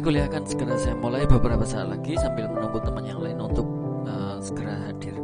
kuliah akan segera saya mulai beberapa saat lagi sambil menunggu teman yang lain untuk segera hadir.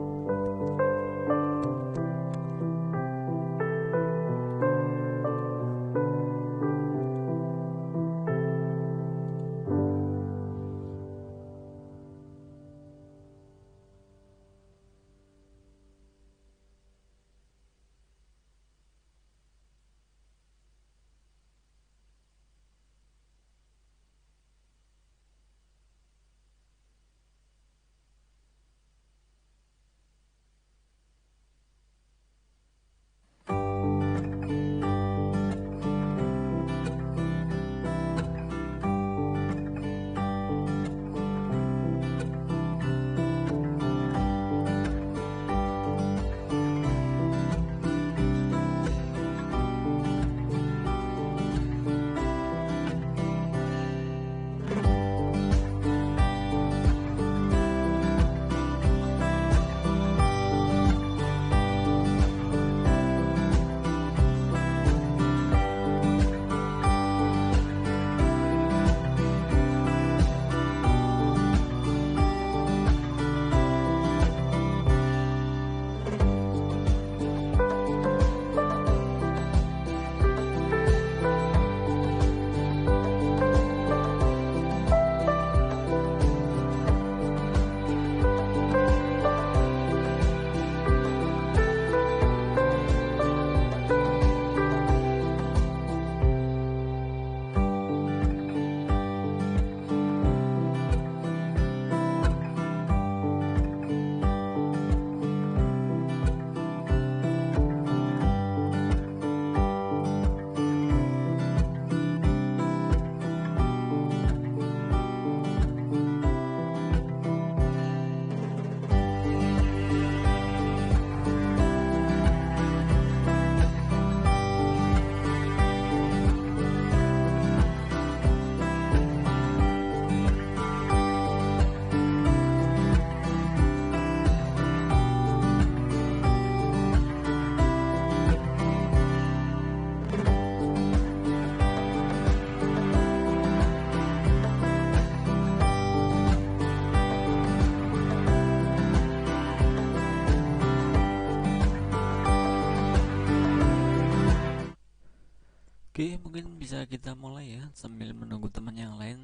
Oke, mungkin bisa kita mulai ya sambil menunggu teman yang lain.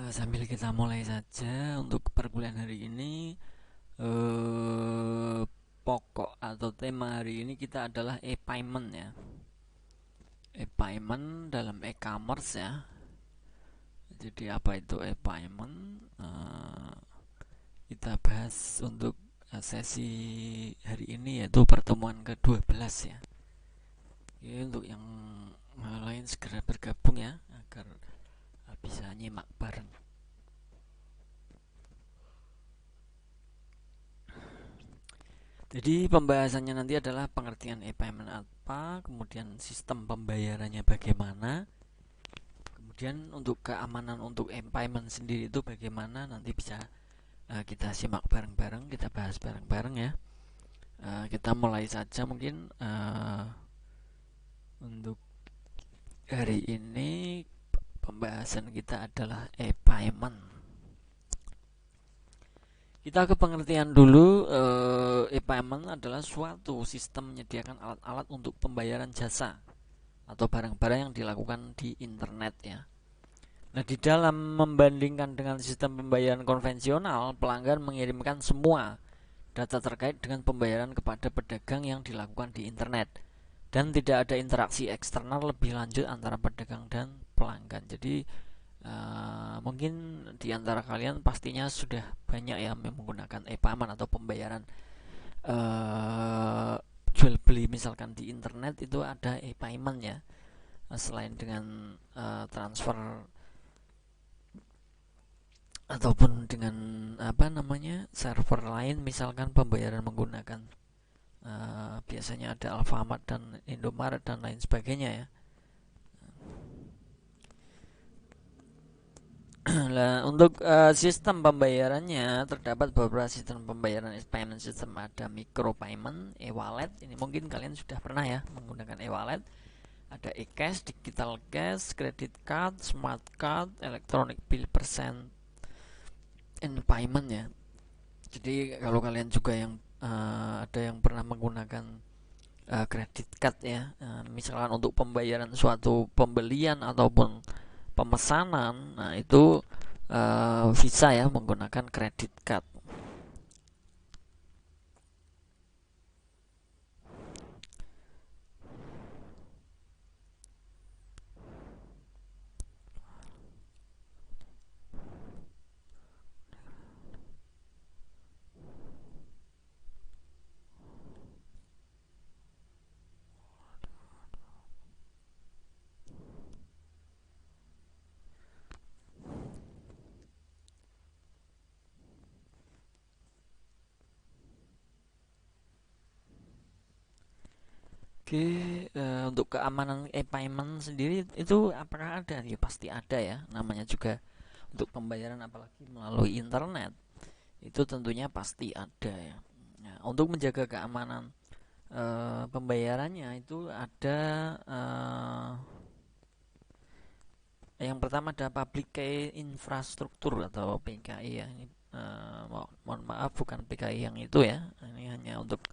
Sambil kita mulai saja untuk perkuliahan hari ini. Pokok atau tema hari ini kita adalah e-payment ya. E-payment dalam e-commerce ya. Jadi apa itu e-payment? Kita bahas untuk sesi hari ini, yaitu pertemuan ke-12 ya. Ya, untuk yang lain segera bergabung ya agar bisa nyimak bareng. Jadi pembahasannya nanti adalah pengertian e-payment apa, kemudian sistem pembayarannya bagaimana, kemudian untuk keamanan untuk e-payment sendiri itu bagaimana, nanti bisa kita simak bareng-bareng, kita bahas bareng-bareng ya. Kita mulai saja mungkin. Untuk hari ini pembahasan kita adalah e-payment. Kita ke pengertian dulu. E-payment adalah suatu sistem menyediakan alat-alat untuk pembayaran jasa atau barang-barang yang dilakukan di internet ya. Nah, di dalam membandingkan dengan sistem pembayaran konvensional, pelanggan mengirimkan semua data terkait dengan pembayaran kepada pedagang yang dilakukan di internet, dan tidak ada interaksi eksternal lebih lanjut antara pedagang dan pelanggan. Jadi mungkin di antara kalian pastinya sudah banyak yang menggunakan e-payment atau pembayaran jual beli misalkan di internet, itu ada e-payment ya. Selain dengan transfer ataupun dengan server lain, misalkan pembayaran menggunakan biasanya ada Alfamart dan Indomaret dan lain sebagainya ya. Nah, untuk sistem pembayarannya terdapat beberapa sistem pembayaran payment system. Ada micro payment, e-wallet. Ini mungkin kalian sudah pernah ya menggunakan e-wallet. Ada e-cash, digital cash, credit card, smart card, electronic bill percent and payment ya. Jadi kalau kalian juga yang ada yang pernah menggunakan credit card ya, misalkan untuk pembayaran suatu pembelian ataupun pemesanan, nah itu bisa ya menggunakan credit card. Oke, untuk keamanan e-payment sendiri itu apakah ada? Ya pasti ada ya. Namanya juga untuk pembayaran apalagi melalui internet itu tentunya pasti ada ya. Nah, untuk menjaga keamanan pembayarannya itu ada yang pertama ada Public Key Infrastructure atau PKI ya. Ini mohon maaf bukan PKI yang itu ya. Ini hanya untuk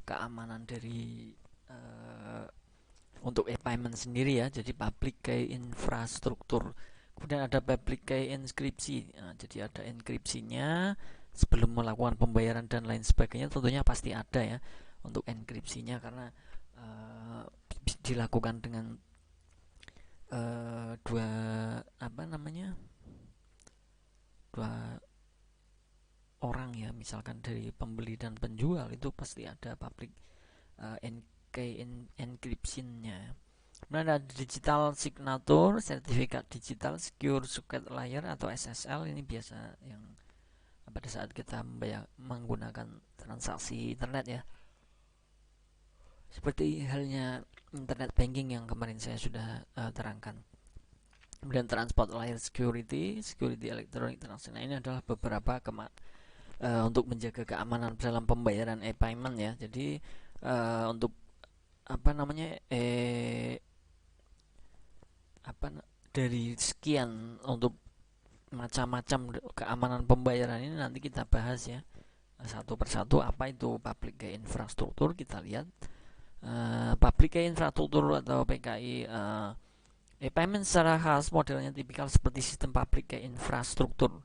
keamanan dari untuk e-payment sendiri ya. Jadi Public Key Infrastructure. Kemudian ada Public Key Inskripsi. Nah, jadi ada enkripsinya sebelum melakukan pembayaran dan lain sebagainya tentunya pasti ada ya untuk enkripsinya karena dilakukan dengan dua apa namanya dua orang ya, misalkan dari pembeli dan penjual itu pasti ada public key encryption-nya. Kemudian ada digital signature, sertifikat digital secure circuit layer atau SSL. Ini biasa yang pada saat kita menggunakan transaksi internet ya, seperti halnya internet banking yang kemarin saya sudah terangkan. Kemudian transport layer security, security electronic transaction. Nah, ini adalah beberapa untuk menjaga keamanan dalam pembayaran e-payment ya. Jadi untuk apa namanya dari sekian untuk macam-macam keamanan pembayaran ini nanti kita bahas ya satu persatu. Apa itu public key infrastructure, kita lihat public key infrastructure atau PKI. E-payment secara khas modelnya tipikal seperti sistem public key infrastructure.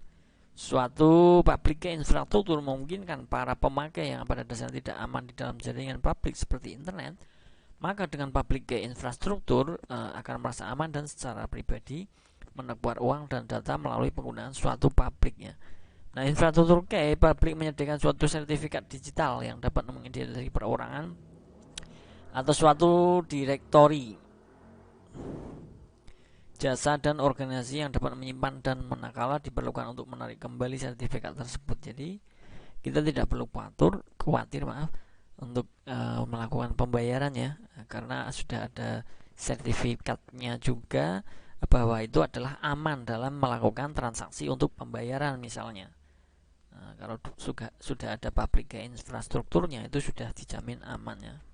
Suatu public key infrastructure memungkinkan para pemakai yang pada dasarnya tidak aman di dalam jaringan publik seperti internet, maka dengan public key infrastructure akan merasa aman dan secara pribadi menekuk uang dan data melalui penggunaan suatu publiknya. Nah, infrastruktur key publik menyediakan suatu sertifikat digital yang dapat mengidentifikasi perorangan atau suatu direktori jasa dan organisasi yang dapat menyimpan dan manakala diperlukan untuk menarik kembali sertifikat tersebut. Jadi kita tidak perlu khawatir untuk melakukan pembayaran ya, karena sudah ada sertifikatnya juga bahwa itu adalah aman dalam melakukan transaksi untuk pembayaran misalnya. Kalau sudah ada public key infrastrukturnya itu sudah dijamin amannya.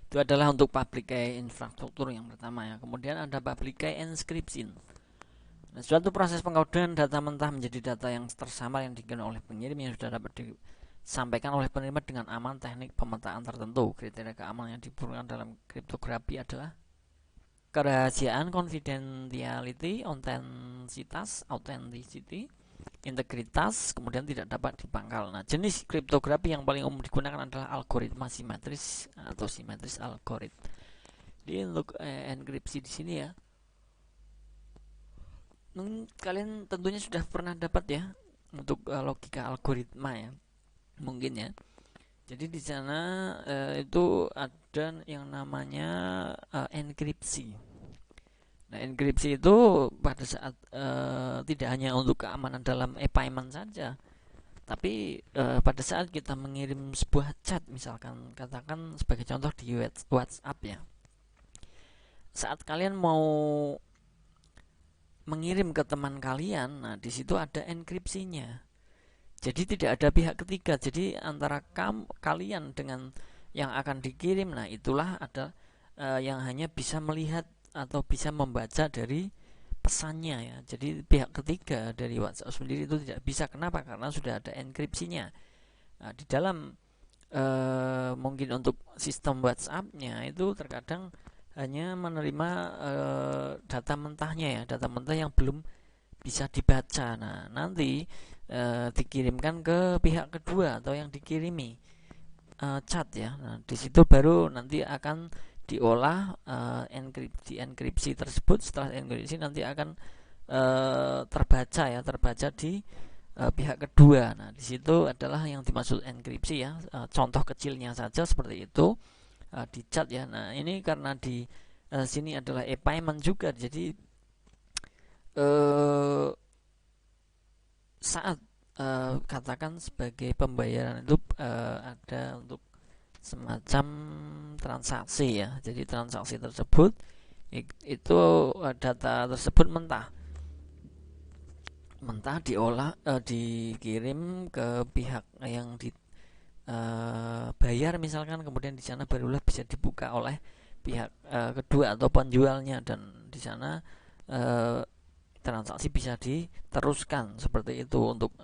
Itu adalah untuk public key infrastruktur yang pertama ya. Kemudian ada public key encryption. Nah, suatu proses pengkodean data mentah menjadi data yang tersamar yang dikirim oleh pengirim yang sudah dapat disampaikan oleh penerima dengan aman teknik pemetaan tertentu. Kriteria keamanan yang diperlukan dalam kriptografi adalah kerahasiaan, confidentiality, authenticity, integritas, kemudian tidak dapat dipangkal. Nah, jenis kriptografi yang paling umum digunakan adalah algoritma simetris atau simetris algoritma. Jadi untuk enkripsi di sini ya, kalian tentunya sudah pernah dapat ya untuk logika algoritma ya, mungkin ya. Jadi di sana itu ada yang namanya enkripsi. Nah, enkripsi itu pada saat tidak hanya untuk keamanan dalam e-payment saja, tapi pada saat kita mengirim sebuah chat, misalkan katakan sebagai contoh di WhatsApp ya, saat kalian mau mengirim ke teman kalian, nah di situ ada enkripsinya. Jadi tidak ada pihak ketiga. Jadi antara kalian dengan yang akan dikirim, nah itulah ada yang hanya bisa melihat atau bisa membaca dari pesannya ya. Jadi pihak ketiga dari WhatsApp sendiri itu tidak bisa. Kenapa? Karena sudah ada enkripsinya. Nah, di dalam mungkin untuk sistem WhatsApp-nya itu terkadang hanya menerima data mentahnya ya, data mentah yang belum bisa dibaca. Nah, nanti dikirimkan ke pihak kedua atau yang dikirimi chat ya. Nah, di situ baru nanti akan diolah enkripsi tersebut. Setelah enkripsi nanti akan terbaca ya, terbaca di pihak kedua. Nah, di situ adalah yang dimaksud enkripsi ya. Contoh kecilnya saja seperti itu di chat ya. Nah, ini karena di sini adalah e-payment juga, jadi eh, saat katakan sebagai pembayaran itu ada untuk semacam transaksi ya. Jadi transaksi tersebut itu data tersebut mentah diolah, dikirim ke pihak yang di bayar misalkan, kemudian di sana barulah bisa dibuka oleh pihak kedua atau penjualnya, dan di sana transaksi bisa diteruskan seperti itu untuk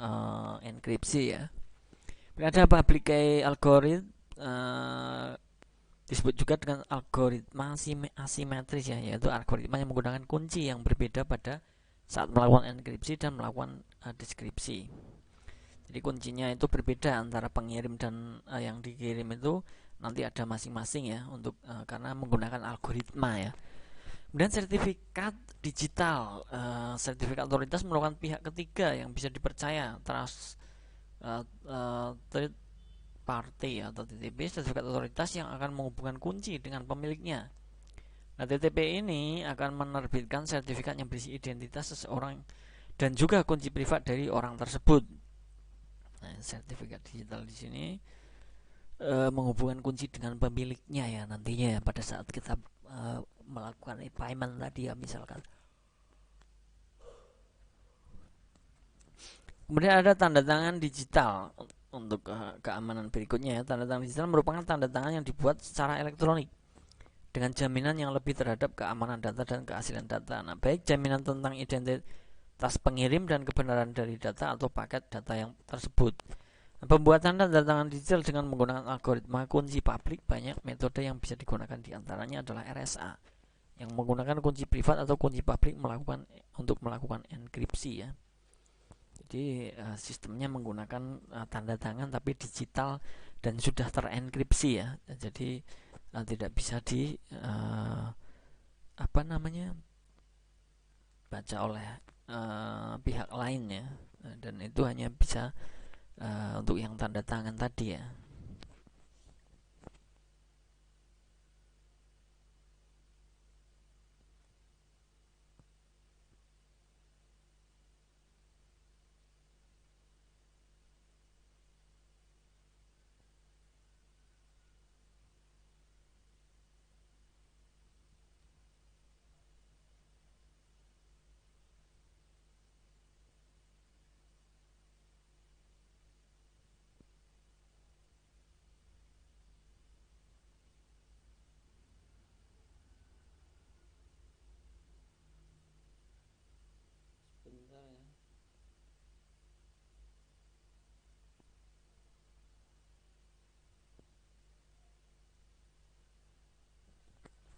enkripsi ya. Ada public key algorithm, disebut juga dengan algoritma asimetris ya, yaitu algoritma yang menggunakan kunci yang berbeda pada saat melakukan enkripsi dan melakukan deskripsi. Jadi kuncinya itu berbeda antara pengirim dan yang dikirim itu nanti ada masing-masing ya, untuk karena menggunakan algoritma ya. Kemudian sertifikat digital, sertifikat otoritas merupakan pihak ketiga yang bisa dipercaya, trust third party atau TTP, sertifikat otoritas yang akan menghubungkan kunci dengan pemiliknya. Nah, TTP ini akan menerbitkan sertifikat yang berisi identitas seseorang dan juga kunci privat dari orang tersebut. Nah, sertifikat digital di sini menghubungkan kunci dengan pemiliknya ya nantinya ya, pada saat kita melakukan e-payment tadi ya misalkan. Kemudian ada tanda tangan digital untuk keamanan berikutnya ya. Tanda tangan digital merupakan tanda tangan yang dibuat secara elektronik dengan jaminan yang lebih terhadap keamanan data dan keaslian data. Nah, baik jaminan tentang identitas pengirim dan kebenaran dari data atau paket data yang tersebut. Pembuatan tanda tangan digital dengan menggunakan algoritma kunci publik, banyak metode yang bisa digunakan, diantaranya adalah RSA yang menggunakan kunci privat atau kunci publik untuk melakukan enkripsi ya. Jadi sistemnya menggunakan tanda tangan tapi digital dan sudah terenkripsi ya. Jadi tidak bisa di baca oleh pihak lain ya. Dan itu hanya bisa untuk yang tanda tangan tadi ya.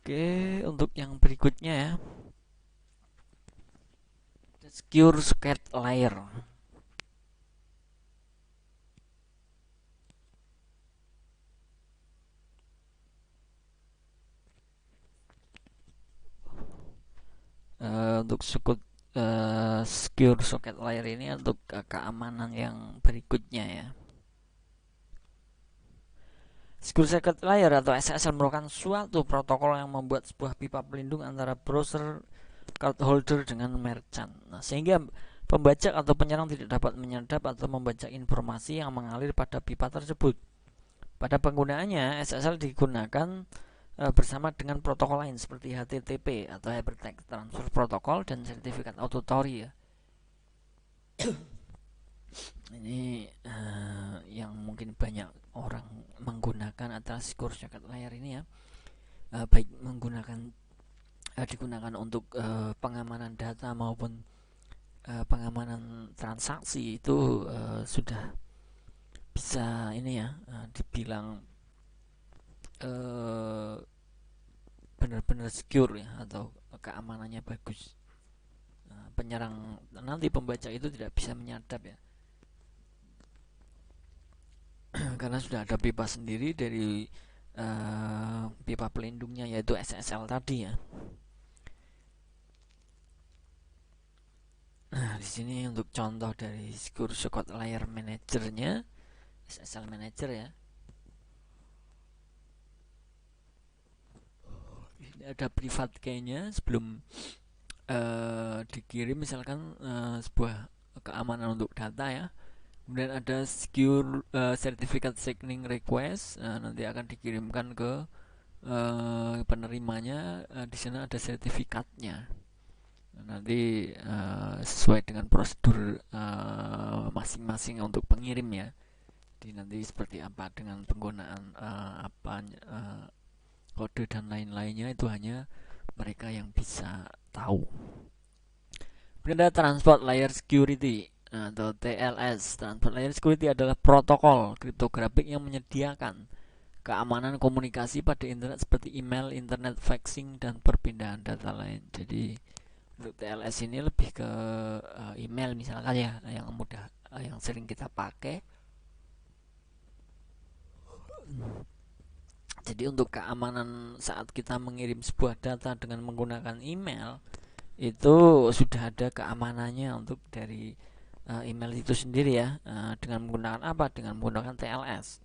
Oke, untuk yang berikutnya ya, secure socket layer. Untuk secure socket layer ini untuk keamanan yang berikutnya ya. Secure Socket Layer atau SSL merupakan suatu protokol yang membuat sebuah pipa pelindung antara browser card holder dengan merchant. Nah, sehingga pembajak atau penyerang tidak dapat menyadap atau membaca informasi yang mengalir pada pipa tersebut. Pada penggunaannya, SSL digunakan bersama dengan protokol lain seperti HTTP atau Hypertext Transfer Protocol dan sertifikat autotaury ya. Ini yang mungkin banyak orang menggunakan atas secure socket layer ini ya, baik digunakan untuk pengamanan data maupun pengamanan transaksi itu sudah bisa ini ya, dibilang benar-benar secure ya, atau keamanannya bagus. Penyerang nanti pembaca itu tidak bisa menyadap ya, karena sudah ada pipa sendiri dari pipa pelindungnya yaitu SSL tadi ya. Nah, di sini untuk contoh dari Secure Socket Layer Manager-nya, SSL Manager ya. Ini ada private key-nya sebelum dikirim misalkan sebuah keamanan untuk data ya. Kemudian ada secure certificate signing request, nanti akan dikirimkan ke penerimanya. Di sana ada sertifikatnya. Nanti sesuai dengan prosedur masing-masing untuk pengirim ya. Jadi nanti seperti apa dengan penggunaan kode dan lain-lainnya itu hanya mereka yang bisa tahu. Kemudian ada Transport Layer Security atau TLS. Transport Layer Security adalah protokol kriptografik yang menyediakan keamanan komunikasi pada internet seperti email, internet faxing, dan perpindahan data lain. Jadi untuk TLS ini lebih ke email misalkan ya, yang mudah, yang sering kita pakai. Jadi untuk keamanan saat kita mengirim sebuah data dengan menggunakan email, itu sudah ada keamanannya untuk dari email itu sendiri ya, dengan menggunakan apa? Dengan menggunakan TLS.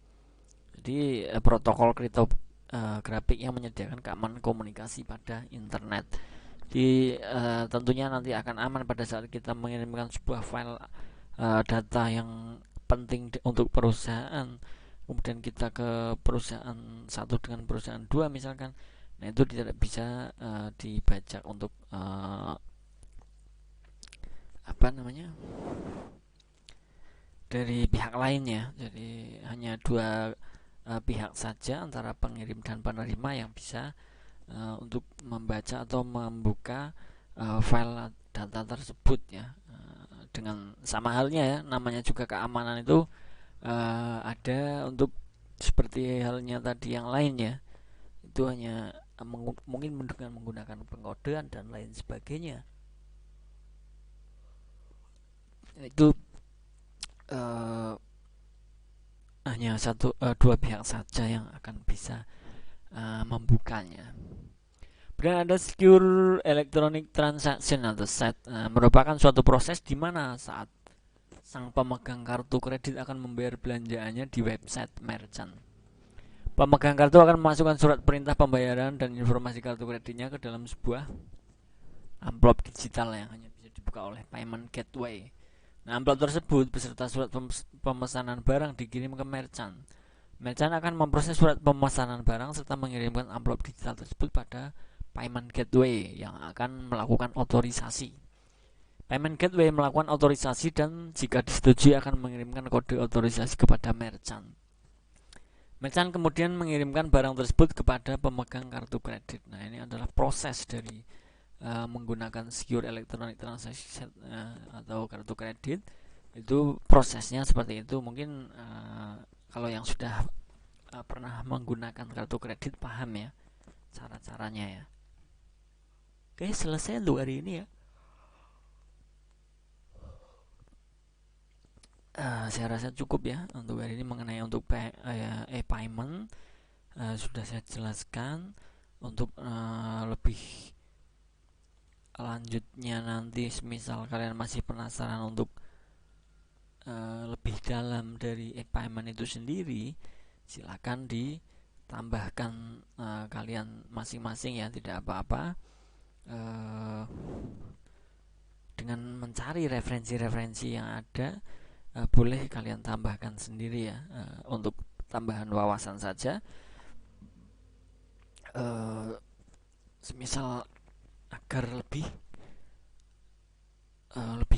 Jadi protokol kriptografik yang menyediakan keamanan komunikasi pada internet. Jadi tentunya nanti akan aman pada saat kita mengirimkan sebuah file data yang penting untuk perusahaan, kemudian kita ke perusahaan satu dengan perusahaan dua misalkan. Nah, itu tidak bisa dibajak untuk dari pihak lain ya. Jadi hanya dua pihak saja antara pengirim dan penerima yang bisa untuk membaca atau membuka file data tersebut ya. Dengan sama halnya ya, namanya juga keamanan itu ada untuk seperti halnya tadi yang lain ya. Itu hanya mungkin dengan menggunakan pengkodean dan lain sebagainya. Itu hanya dua pihak saja yang akan bisa membukanya. Kemudian ada Secure Electronic Transaction atau SET, merupakan suatu proses di mana saat sang pemegang kartu kredit akan membayar belanjaannya di website merchant. Pemegang kartu akan memasukkan surat perintah pembayaran dan informasi kartu kreditnya ke dalam sebuah amplop digital yang hanya bisa dibuka oleh payment gateway. Nah, amplop tersebut beserta surat pemesanan barang dikirim ke merchant. Merchant akan memproses surat pemesanan barang serta mengirimkan amplop digital tersebut pada payment gateway yang akan melakukan otorisasi. Payment gateway melakukan otorisasi dan jika disetujui akan mengirimkan kode otorisasi kepada merchant. Merchant kemudian mengirimkan barang tersebut kepada pemegang kartu kredit. Nah, ini adalah proses dari menggunakan Secure Electronic Transaction atau kartu kredit. Itu prosesnya seperti itu. Mungkin kalau yang sudah pernah menggunakan kartu kredit paham ya cara-caranya ya. Oke, selesai untuk hari ini ya. Saya rasa cukup ya untuk hari ini mengenai untuk e-payment. Sudah saya jelaskan. Untuk lebih lanjutnya nanti misal kalian masih penasaran untuk lebih dalam dari e-payment itu sendiri, silakan ditambahkan kalian masing-masing ya, tidak apa-apa. eh, dengan mencari referensi-referensi yang ada, boleh kalian tambahkan sendiri ya, untuk tambahan wawasan saja. Semisal agar lebih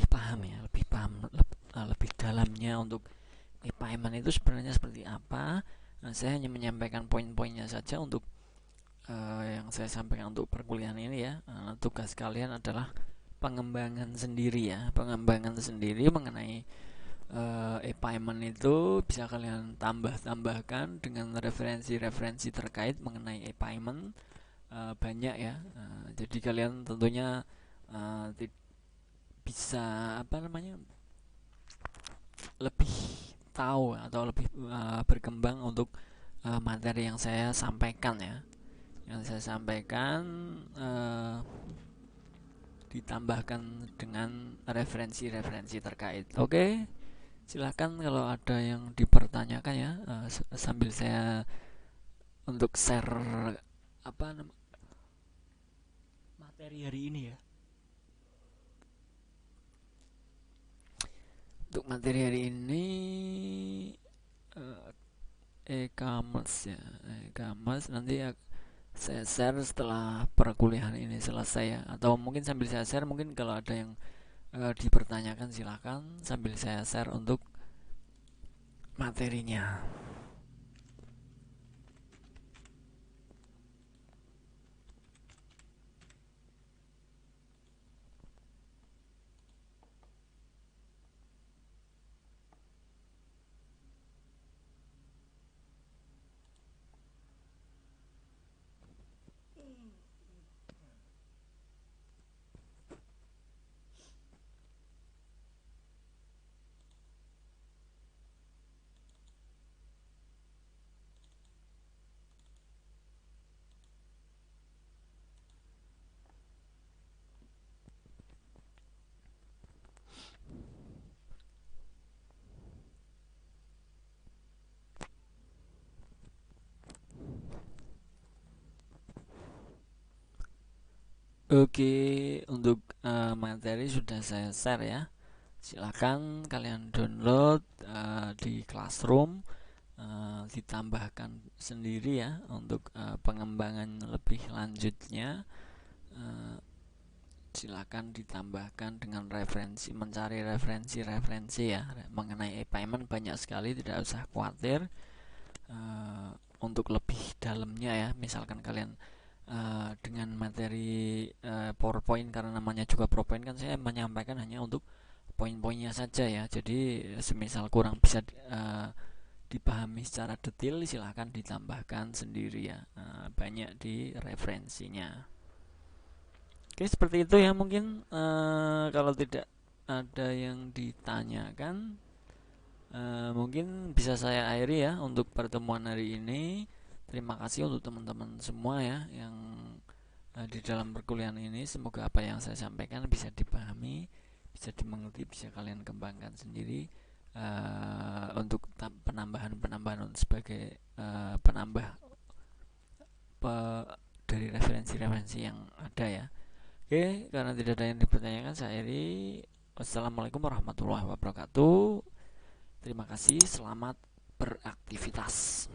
paham ya, lebih dalamnya untuk e-payment itu sebenarnya seperti apa. Saya hanya menyampaikan poin-poinnya saja untuk yang saya sampaikan untuk perkuliahan ini ya. Tugas kalian adalah pengembangan sendiri ya, pengembangan sendiri mengenai e-payment itu bisa kalian tambahkan dengan referensi-referensi terkait mengenai e-payment. Banyak ya. Jadi kalian tentunya bisa lebih tahu atau lebih berkembang untuk materi yang saya sampaikan ya. Yang saya sampaikan ditambahkan dengan referensi-referensi terkait. Oke, silahkan kalau ada yang dipertanyakan ya, sambil saya untuk share materi hari ini ya. Untuk materi hari ini e-commerce ya, e-commerce nanti ya saya share setelah perkuliahan ini selesai ya, atau mungkin sambil saya share, mungkin kalau ada yang dipertanyakan silahkan sambil saya share untuk materinya. Oke, untuk materi sudah saya share ya. Silakan kalian download di Classroom, ditambahkan sendiri ya untuk pengembangan lebih lanjutnya. Silakan ditambahkan dengan mencari referensi ya mengenai e-payment, banyak sekali, tidak usah khawatir. Untuk lebih dalamnya ya, misalkan kalian dengan materi PowerPoint, karena namanya juga PowerPoint kan, saya menyampaikan hanya untuk poin-poinnya saja ya. Jadi semisal kurang bisa dipahami secara detail, silahkan ditambahkan sendiri ya, banyak di referensinya. Oke, seperti itu ya mungkin. Kalau tidak ada yang ditanyakan, mungkin bisa saya akhiri ya untuk pertemuan hari ini. Terima kasih untuk teman-teman semua ya yang di dalam perkuliahan ini. Semoga apa yang saya sampaikan bisa dipahami, bisa dimengerti, bisa kalian kembangkan sendiri untuk penambahan sebagai penambah dari referensi-referensi yang ada ya. Oke, karena tidak ada yang dipertanyakan, saya akhiri. Wassalamualaikum warahmatullahi wabarakatuh. Terima kasih, selamat beraktivitas.